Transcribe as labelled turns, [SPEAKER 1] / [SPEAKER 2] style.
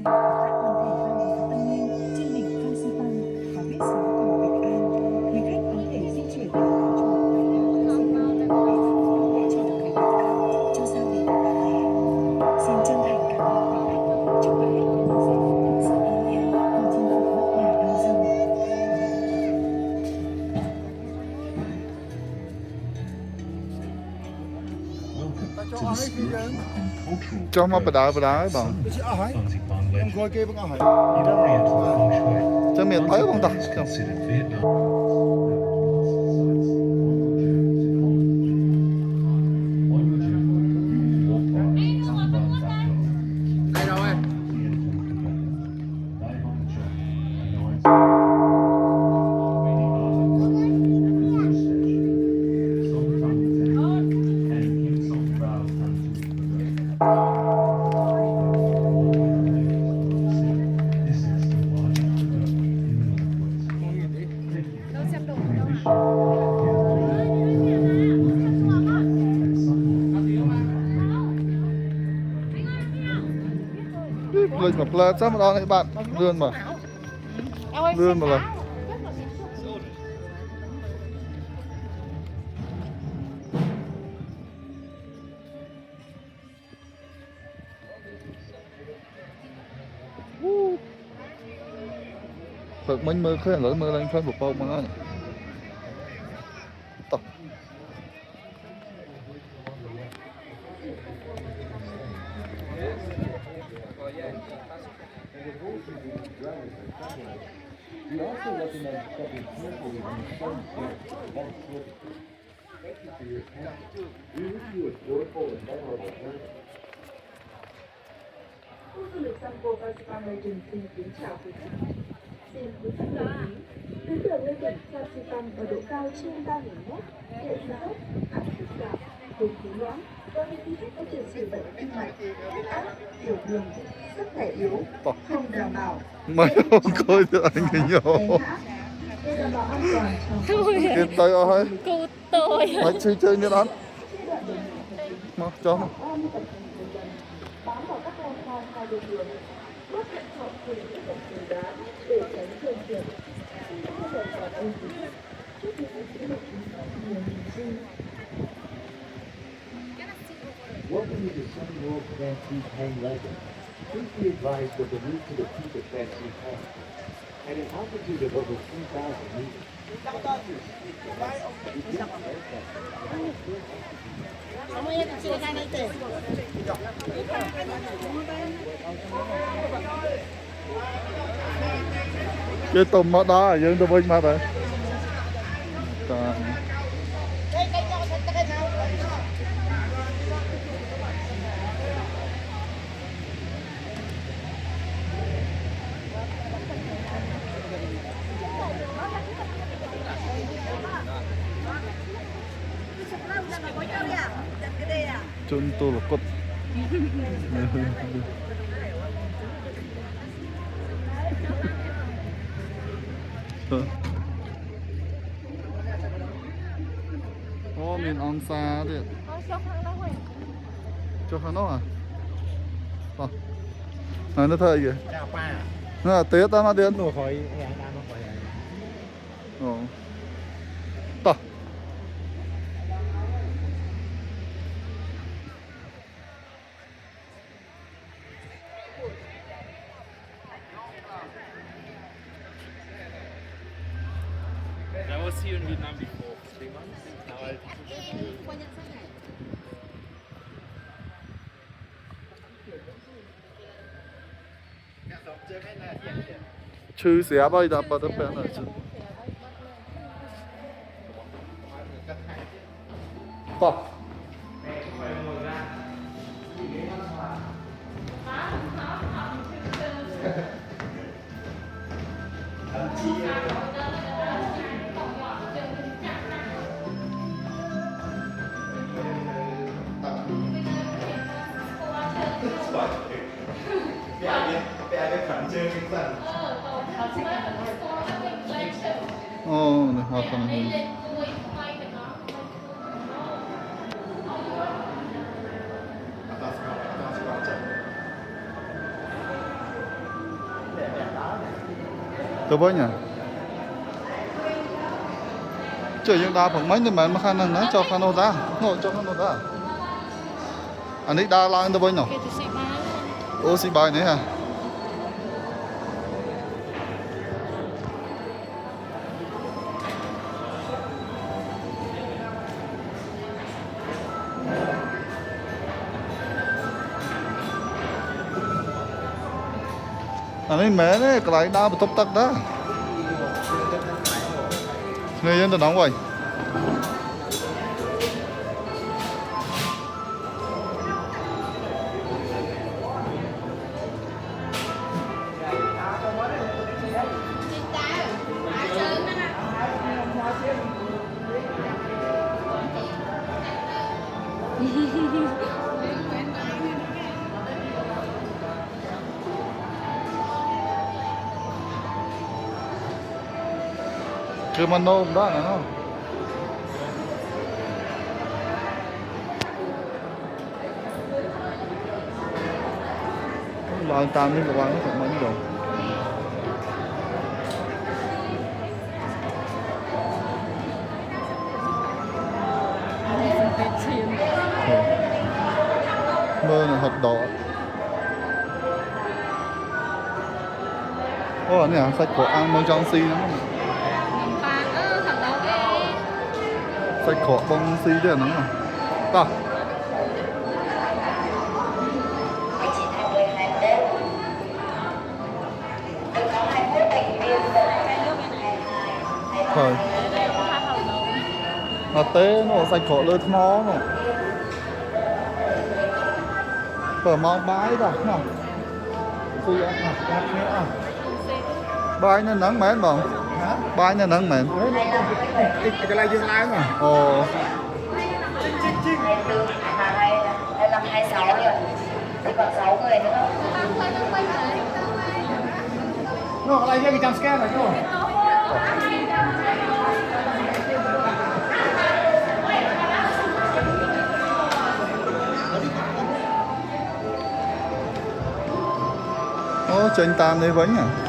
[SPEAKER 1] tại quần thể văn hóa tâm linh trên đỉnh Phan Xipang có viết 6 cầu bình an. Quý khách có thể di chuyển đến khu chùa Bạch Đà Phan Xipang để cầu cho được bình an cho gia đình và bạn bè. Xin chân thành cảm ơn quý khách. Chúc quý khách có một giây phút thực sự ý nghĩa cùng chinh phục nóc nhà đông dương.
[SPEAKER 2] cho mà bà đá ấy bảo cho miền thấy không ta lên một lên sao mà đo này bạn lươn mà lần thật mình mơ khơi lỡ mơ lên khơi một bao mà nó tập
[SPEAKER 3] We also recommend stepping carefully when the sun sets and slipping. Thank you for your attention. We wish you a joyful and memorable journey.
[SPEAKER 4] Khu du lịch Sampo Phan Legend xin kính chào quý khách. Xin quý khách lưu ý, tuyến đường lên đỉnh Phan Xipang ở độ cao trên 3.000 mét, địa hình dốc, ẩm thực giảm, không khí loãng, có những di tích có tiền sử bệnh tim mạch, huyết áp, tiểu đường, sức khỏe yếu, không đảm bảo.
[SPEAKER 2] mày không coi được anh người nhỏ
[SPEAKER 4] Để đảm bảo an toàn cho
[SPEAKER 2] tiền tay ơi
[SPEAKER 5] Cô tôi
[SPEAKER 2] mày chơi như đó mà cho
[SPEAKER 4] bám vào các lan can hai bên đường, bớt thận trọng khi những động từ đá để tránh thương phiền. Xin các bạn cảm ơn quý vị. Chúc những kỷ niệm nhiều niềm vui.
[SPEAKER 3] Welcome to Sun World Fancy Hang Legend. Please be advised that the route to the peak of Fancy Hang, at an altitude of over 3,000 meters,
[SPEAKER 2] cái tôm mà đá dương tôi bên mà rồi contoh lokot miền on xa đấy cho khăn đó này nó thay kìa nó là tết ta mà đến tao
[SPEAKER 6] I was here in Vietnam before 3 months. Now I
[SPEAKER 2] chư xé bay đập vào tấm bén này chứ tao này họ còn ទៅវិញជួយយើងដើរផងមិញទៅមិនមកខាងហ្នឹងណាចូលខាងនោះតានោះចូលខាងនោះតាអានេះដើរឡើងទៅវិញនោះ
[SPEAKER 5] គេទៅស៊ីបាយ
[SPEAKER 2] អូស៊ីបាយនេះហ่ะអានេះមែនទេកន្លែងដើរបន្ទប់ទឹកដែរនេះយើងទៅដល់វិញគឺមកនោមដែរណាឡើងតាមនេះក៏បានតែមិញទៅ
[SPEAKER 5] ពេទ្យឈាម
[SPEAKER 2] មើលហត់ដកអូនេះសាច់ក្រអាំងមកចង់ស៊ីហ្នឹង
[SPEAKER 5] ប៉ាខាងដល់គេ
[SPEAKER 2] សាច់ក្របងស៊ីទេអាហ្នឹងតោះthôi nó té nó sạch khổ lơi nó mở mau bái ra nào phi ăn nào bái nó nắng mến không bái nó nắng mến cái này dương lái mà ồ
[SPEAKER 7] 24, 25, 26 rồi. Chỉ còn 6 người nữa.
[SPEAKER 2] nó cái này cái jump scare này không Ồ, trên tam đây vẫn à